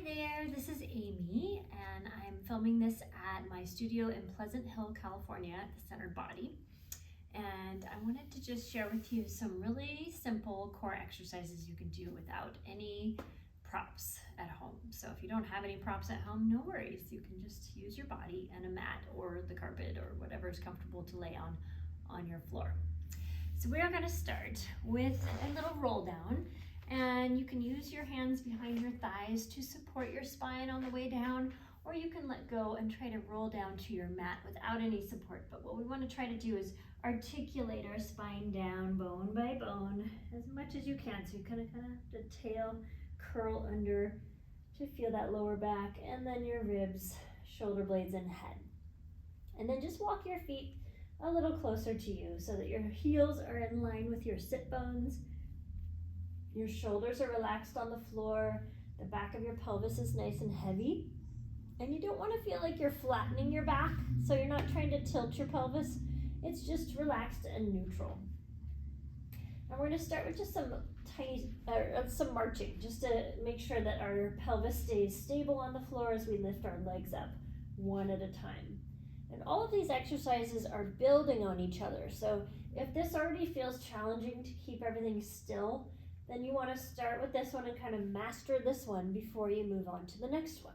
there, this is Amy, and I'm filming this at my studio in Pleasant Hill, California at the Centered Body. And I wanted to just share with you some really simple core exercises you can do without any props at home. So if you don't have any props at home, no worries. You can just use your body and a mat or the carpet or whatever is comfortable to lay on your floor. So we are going to start with a little roll down. And you can use your hands behind your thighs to support your spine on the way down, or you can let go and try to roll down to your mat without any support. But what we want to try to do is articulate our spine down bone by bone as much as you can. So you kind of the tail curl under to feel that lower back, and then your ribs, shoulder blades, and head. And then just walk your feet a little closer to you so that your heels are in line with your sit bones. Your shoulders are relaxed on the floor. The back of your pelvis is nice and heavy. And you don't want to feel like you're flattening your back, so you're not trying to tilt your pelvis. It's just relaxed and neutral. And we're going to start with just some marching, just to make sure that our pelvis stays stable on the floor as we lift our legs up one at a time. And all of these exercises are building on each other. So if this already feels challenging to keep everything still, then you want to start with this one and kind of master this one before you move on to the next one.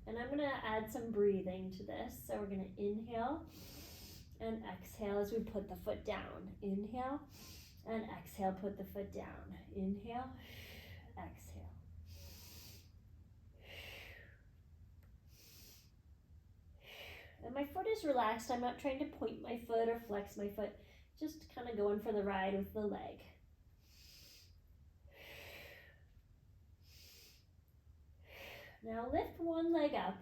And I'm going to add some breathing to this. So we're going to inhale and exhale as we put the foot down. Inhale and exhale, put the foot down. Inhale, exhale. And my foot is relaxed. I'm not trying to point my foot or flex my foot, just kind of going for the ride with the leg. Now lift one leg up.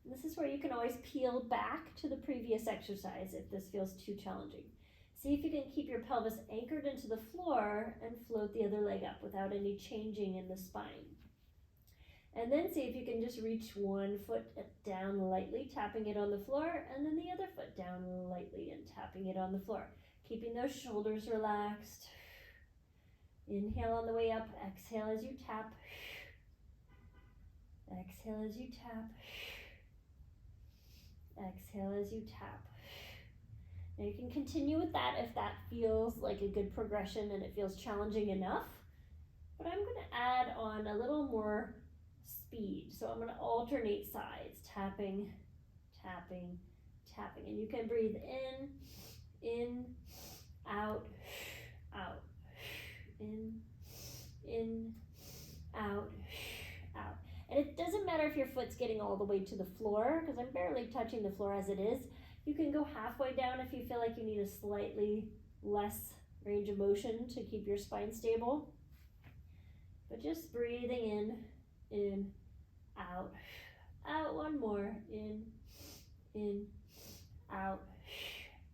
This is where you can always peel back to the previous exercise if this feels too challenging. See if you can keep your pelvis anchored into the floor and float the other leg up without any changing in the spine. And then see if you can just reach one foot down lightly, tapping it on the floor, and then the other foot down lightly and tapping it on the floor. Keeping those shoulders relaxed. Inhale on the way up, exhale as you tap. Exhale as you tap. Exhale as you tap. Now you can continue with that if that feels like a good progression and it feels challenging enough. But I'm going to add on a little more speed. So I'm going to alternate sides, tapping, tapping, tapping. And you can breathe in, out, out. In, out, out. And it doesn't matter if your foot's getting all the way to the floor, because I'm barely touching the floor as it is. You can go halfway down if you feel like you need a slightly less range of motion to keep your spine stable. But just breathing in, out, out. One more, in, out,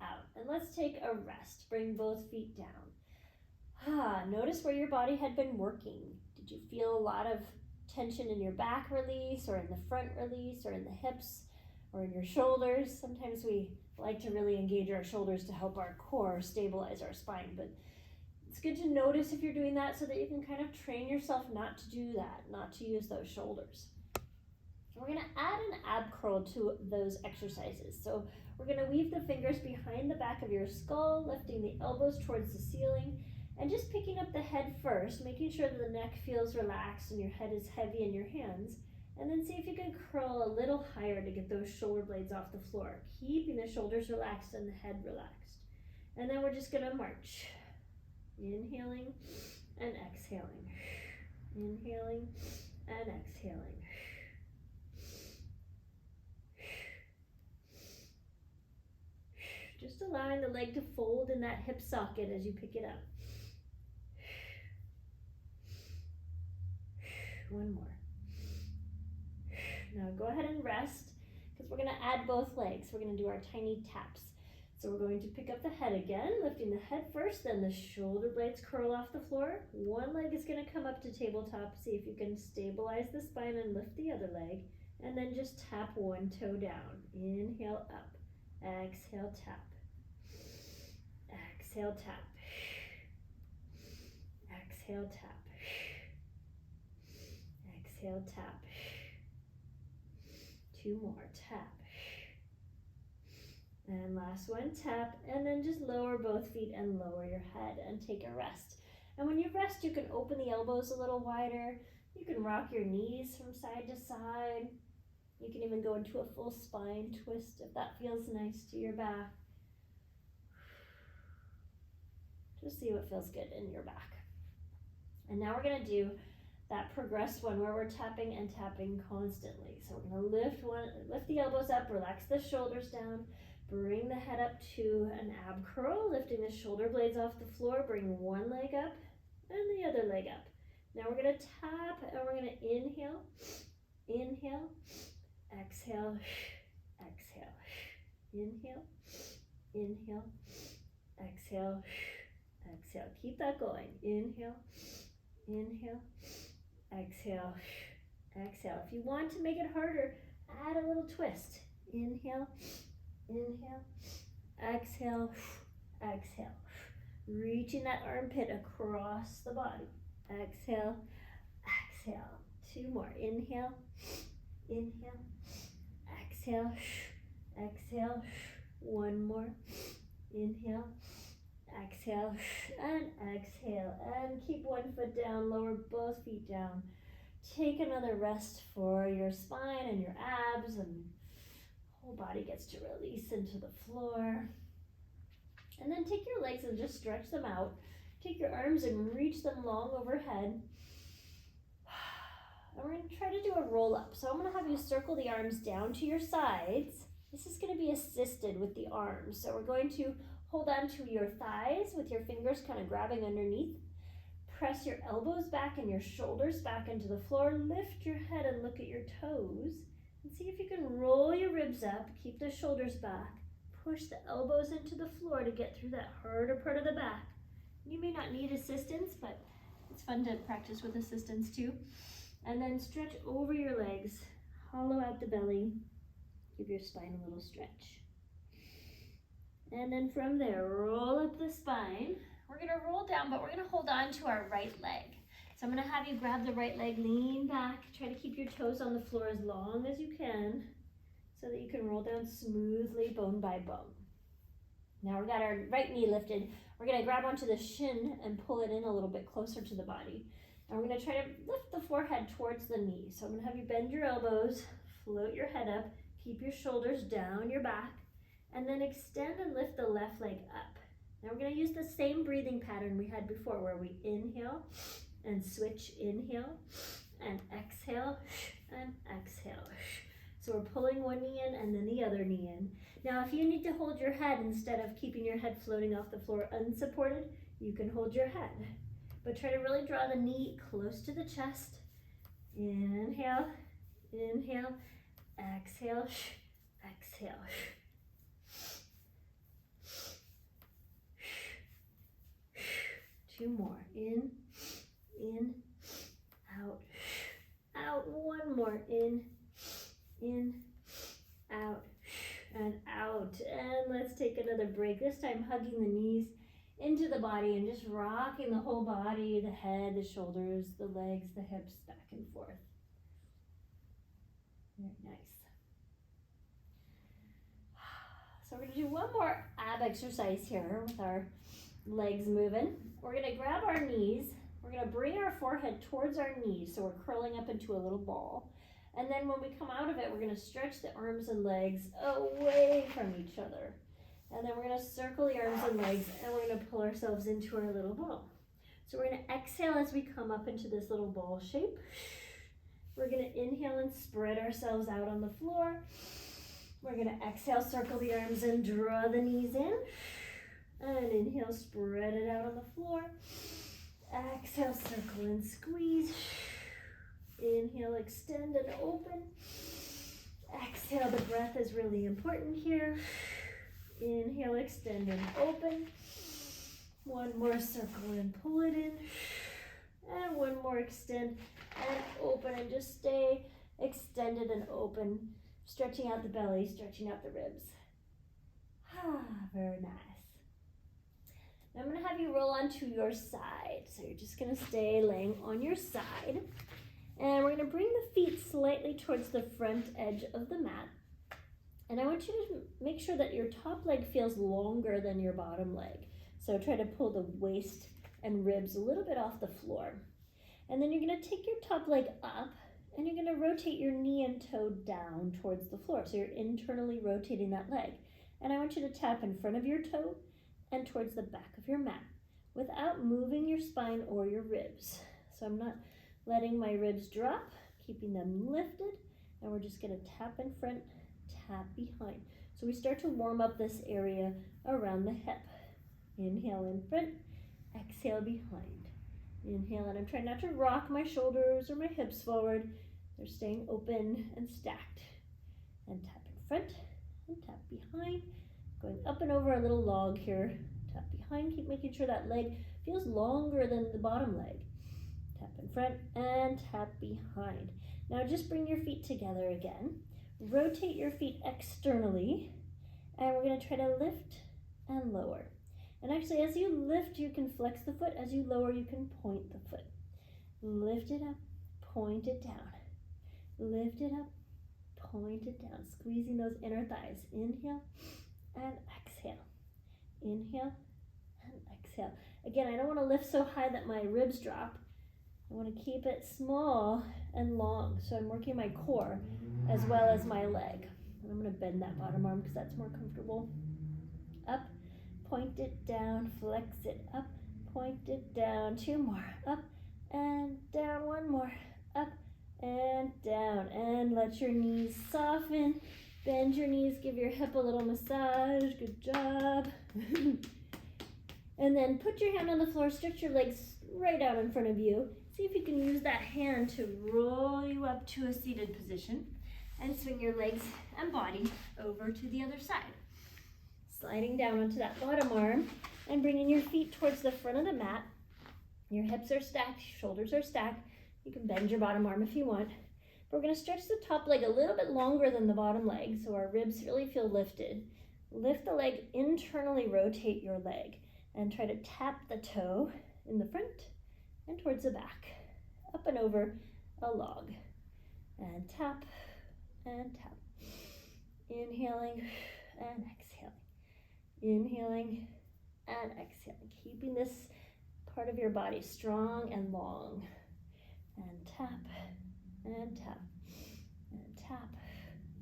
out. And let's take a rest. Bring both feet down. Notice where your body had been working. Did you feel a lot of tension in your back release, or in the front release, or in the hips, or in your shoulders? Sometimes we like to really engage our shoulders to help our core stabilize our spine, but it's good to notice if you're doing that so that you can kind of train yourself not to do that, not to use those shoulders. We're going to add an ab curl to those exercises. So we're going to weave the fingers behind the back of your skull, lifting the elbows towards the ceiling, and just picking up the head first, making sure that the neck feels relaxed and your head is heavy in your hands. And then see if you can curl a little higher to get those shoulder blades off the floor, keeping the shoulders relaxed and the head relaxed. And then we're just going to march. Inhaling and exhaling. Inhaling and exhaling. Just allowing the leg to fold in that hip socket as you pick it up. One more. Now go ahead and rest, because we're going to add both legs. We're going to do our tiny taps. So we're going to pick up the head again, lifting the head first, then the shoulder blades curl off the floor. One leg is going to come up to tabletop. See if you can stabilize the spine and lift the other leg. And then just tap one toe down. Inhale up. Exhale, tap. Exhale, tap. Exhale, tap. exhale, tap. 2 more, tap. And last one, tap, and then just lower both feet and lower your head and take a rest. And when you rest, you can open the elbows a little wider. You can rock your knees from side to side. You can even go into a full spine twist if that feels nice to your back. Just see what feels good in your back. And now we're gonna do that progressed one where we're tapping and tapping constantly. So we're gonna lift the elbows up, relax the shoulders down, bring the head up to an ab curl, lifting the shoulder blades off the floor, bring one leg up and the other leg up. Now we're gonna tap and we're gonna inhale, inhale, exhale, exhale, inhale, inhale, exhale, exhale. Keep that going. Inhale, inhale, exhale, exhale. If you want to make it harder, add a little twist. Inhale, inhale, exhale, exhale. Reaching that armpit across the body. Exhale, exhale. 2 more. Inhale, inhale, exhale, exhale. 1 more. Inhale, exhale, and exhale. And keep one foot down, lower both feet down. Take another rest for your spine and your abs, and whole body gets to release into the floor. And then take your legs and just stretch them out. Take your arms and reach them long overhead. And we're going to try to do a roll up. So I'm going to have you circle the arms down to your sides. This is going to be assisted with the arms. So we're going to hold on to your thighs with your fingers kind of grabbing underneath. Press your elbows back and your shoulders back into the floor. Lift your head and look at your toes. And see if you can roll your ribs up. Keep the shoulders back. Push the elbows into the floor to get through that harder part of the back. You may not need assistance, but it's fun to practice with assistance too. And then stretch over your legs. Hollow out the belly. Give your spine a little stretch. And then from there, roll up the spine. We're gonna roll down, but we're gonna hold on to our right leg. So I'm gonna have you grab the right leg, lean back, try to keep your toes on the floor as long as you can so that you can roll down smoothly, bone by bone. Now we've got our right knee lifted. We're gonna grab onto the shin and pull it in a little bit closer to the body. And we're gonna try to lift the forehead towards the knee. So I'm gonna have you bend your elbows, float your head up, keep your shoulders down your back, and then extend and lift the left leg up. Now we're gonna use the same breathing pattern we had before where we inhale and switch, inhale and exhale and exhale. So we're pulling one knee in and then the other knee in. Now if you need to hold your head instead of keeping your head floating off the floor unsupported, you can hold your head. But try to really draw the knee close to the chest. Inhale, inhale, exhale, exhale. 2 more. In, out, out. 1 more. In, out, and out. And let's take another break. This time hugging the knees into the body and just rocking the whole body, the head, the shoulders, the legs, the hips, back and forth. Very nice. So we're gonna do one more ab exercise here with our legs moving. We're gonna grab our knees. We're gonna bring our forehead towards our knees, so we're curling up into a little ball. And then when we come out of it, we're gonna stretch the arms and legs away from each other. And then we're gonna circle the arms and legs, and we're gonna pull ourselves into our little ball. So we're gonna exhale as we come up into this little ball shape. We're gonna inhale and spread ourselves out on the floor. We're gonna exhale, circle the arms and draw the knees in. And inhale, spread it out on the floor. Exhale, circle and squeeze. Inhale, extend and open. Exhale, the breath is really important here. Inhale, extend and open. 1 more, circle and pull it in. And 1 more, extend and open, and just stay extended and open. Stretching out the belly, stretching out the ribs. Very nice. Now I'm gonna have you roll onto your side. So you're just gonna stay laying on your side. And we're going to bring the feet slightly towards the front edge of the mat. And I want you to make sure that your top leg feels longer than your bottom leg. So try to pull the waist and ribs a little bit off the floor. And then you're going to take your top leg up and you're going to rotate your knee and toe down towards the floor. So you're internally rotating that leg. And I want you to tap in front of your toe and towards the back of your mat without moving your spine or your ribs. So I'm not letting my ribs drop, keeping them lifted. And we're just going to tap in front, tap behind. So we start to warm up this area around the hip. Inhale in front, exhale behind. Inhale, and I'm trying not to rock my shoulders or my hips forward. They're staying open and stacked. And tap in front and tap behind. Going up and over a little log here. Tap behind, keep making sure that leg feels longer than the bottom leg. Tap in front and tap behind. Now just bring your feet together again. Rotate your feet externally. And we're going to try to lift and lower. And actually, as you lift, you can flex the foot. As you lower, you can point the foot. Lift it up, point it down. Lift it up, point it down. Squeezing those inner thighs. Inhale and exhale. Inhale and exhale. Again, I don't want to lift so high that my ribs drop. I want to keep it small and long. So I'm working my core as well as my leg. And I'm going to bend that bottom arm because that's more comfortable. Up. Point it down, flex it up, point it down, 2 more, up and down, 1 more, up and down, and let your knees soften, bend your knees, give your hip a little massage, good job, and then put your hand on the floor, stretch your legs right out in front of you, see if you can use that hand to roll you up to a seated position, and swing your legs and body over to the other side. Sliding down onto that bottom arm and bringing your feet towards the front of the mat. Your hips are stacked, shoulders are stacked. You can bend your bottom arm if you want. But we're going to stretch the top leg a little bit longer than the bottom leg so our ribs really feel lifted. Lift the leg, internally rotate your leg and try to tap the toe in the front and towards the back. Up and over a log. And tap and tap. Inhaling and exhaling. Inhaling and exhaling, keeping this part of your body strong and long. And tap, and tap, and tap,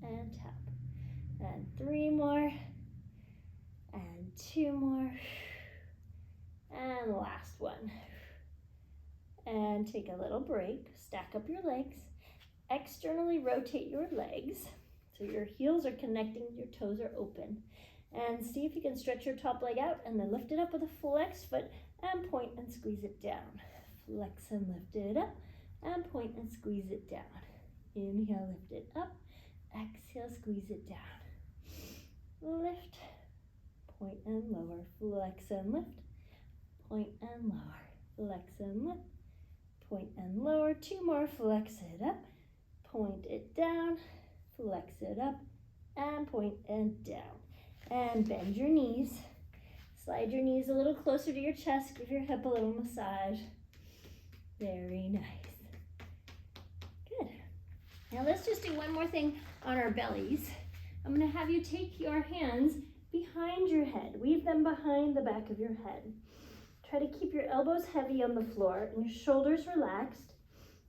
and tap. And 3 more, and 2 more, and last one. And take a little break, stack up your legs, externally rotate your legs, so your heels are connecting, your toes are open. And see if you can stretch your top leg out and then lift it up with a flexed foot and point and squeeze it down. Flex and lift it up and point and squeeze it down. Inhale, lift it up. Exhale, squeeze it down. Lift, point and lower. Flex and lift, point and lower. Flex and lift, point and lower. 2 more, flex it up, point it down, flex it up, and point and down. And bend your knees. Slide your knees a little closer to your chest. Give your hip a little massage. Very nice. Good. Now let's just do one more thing on our bellies. I'm going to have you take your hands behind your head. Weave them behind the back of your head. Try to keep your elbows heavy on the floor and your shoulders relaxed.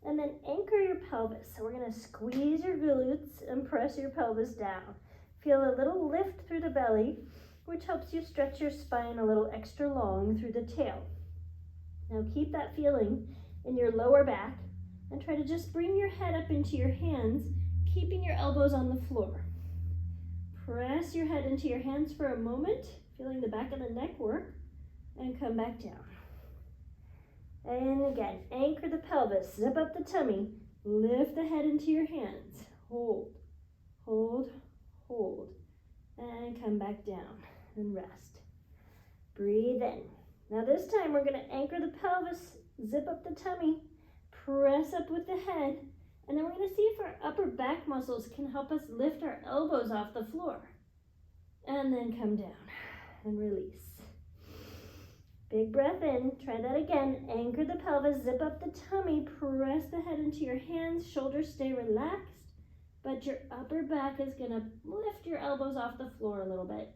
And then anchor your pelvis. So we're going to squeeze your glutes and press your pelvis down. Feel a little lift through the belly, which helps you stretch your spine a little extra long through the tail. Now keep that feeling in your lower back and try to just bring your head up into your hands, keeping your elbows on the floor. Press your head into your hands for a moment, feeling the back of the neck work, and come back down. And again, anchor the pelvis, zip up the tummy, lift the head into your hands, hold, hold, hold, and come back down and rest. Breathe in. Now this time we're going to anchor the pelvis, zip up the tummy, press up with the head, and then we're going to see if our upper back muscles can help us lift our elbows off the floor. And then come down and release. Big breath in. Try that again. Anchor the pelvis, zip up the tummy, press the head into your hands, shoulders stay relaxed, but your upper back is gonna lift your elbows off the floor a little bit.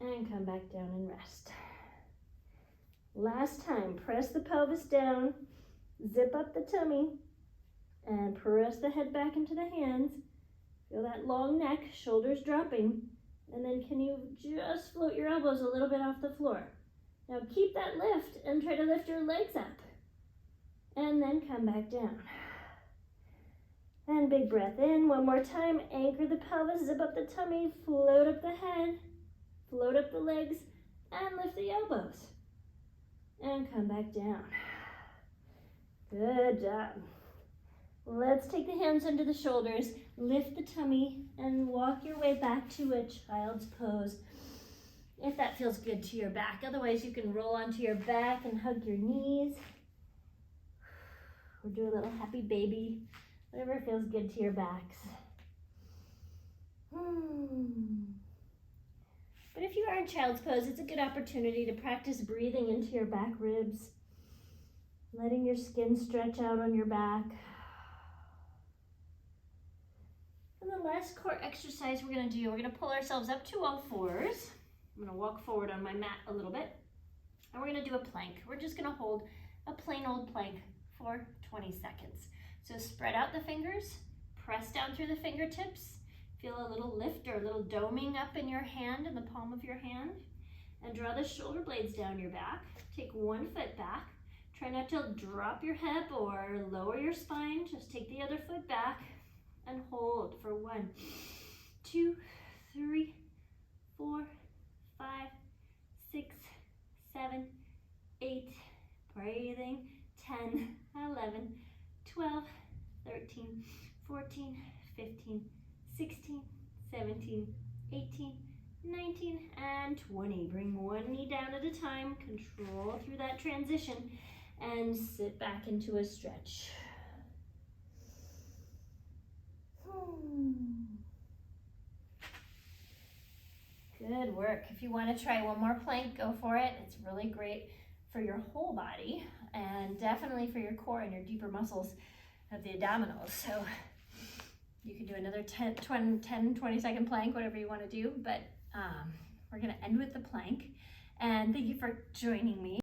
And come back down and rest. Last time, press the pelvis down, zip up the tummy, and press the head back into the hands. Feel that long neck, shoulders dropping, and then can you just float your elbows a little bit off the floor? Now keep that lift and try to lift your legs up, and then come back down. And big breath in, one more time, anchor the pelvis, zip up the tummy, float up the head, float up the legs, and lift the elbows. And come back down. Good job. Let's take the hands under the shoulders, lift the tummy, and walk your way back to a child's pose. If that feels good to your back. Otherwise, you can roll onto your back and hug your knees. Or do a little happy baby. Whatever feels good to your backs. But if you are in child's pose, it's a good opportunity to practice breathing into your back ribs, letting your skin stretch out on your back. And the last core exercise we're going to pull ourselves up to all fours. I'm going to walk forward on my mat a little bit, and we're going to do a plank. We're just going to hold a plain old plank for 20 seconds. So spread out the fingers, press down through the fingertips. Feel a little lift or a little doming up in your hand, in the palm of your hand. And draw the shoulder blades down your back. Take one foot back. Try not to drop your hip or lower your spine. Just take the other foot back and hold for 1, 2, 3, 4, 5, 6, 7, 8. Breathing. 10, 11, 12, 13, 14, 15, 16, 17, 18, 19, and 20. Bring one knee down at a time. Control through that transition and sit back into a stretch. Good work. If you want to try one more plank, go for it. It's really great for your whole body and definitely for your core and your deeper muscles of the abdominals. So you can do another 10, 20 second plank, whatever you want to do, but we're going to end with the plank. And thank you for joining me.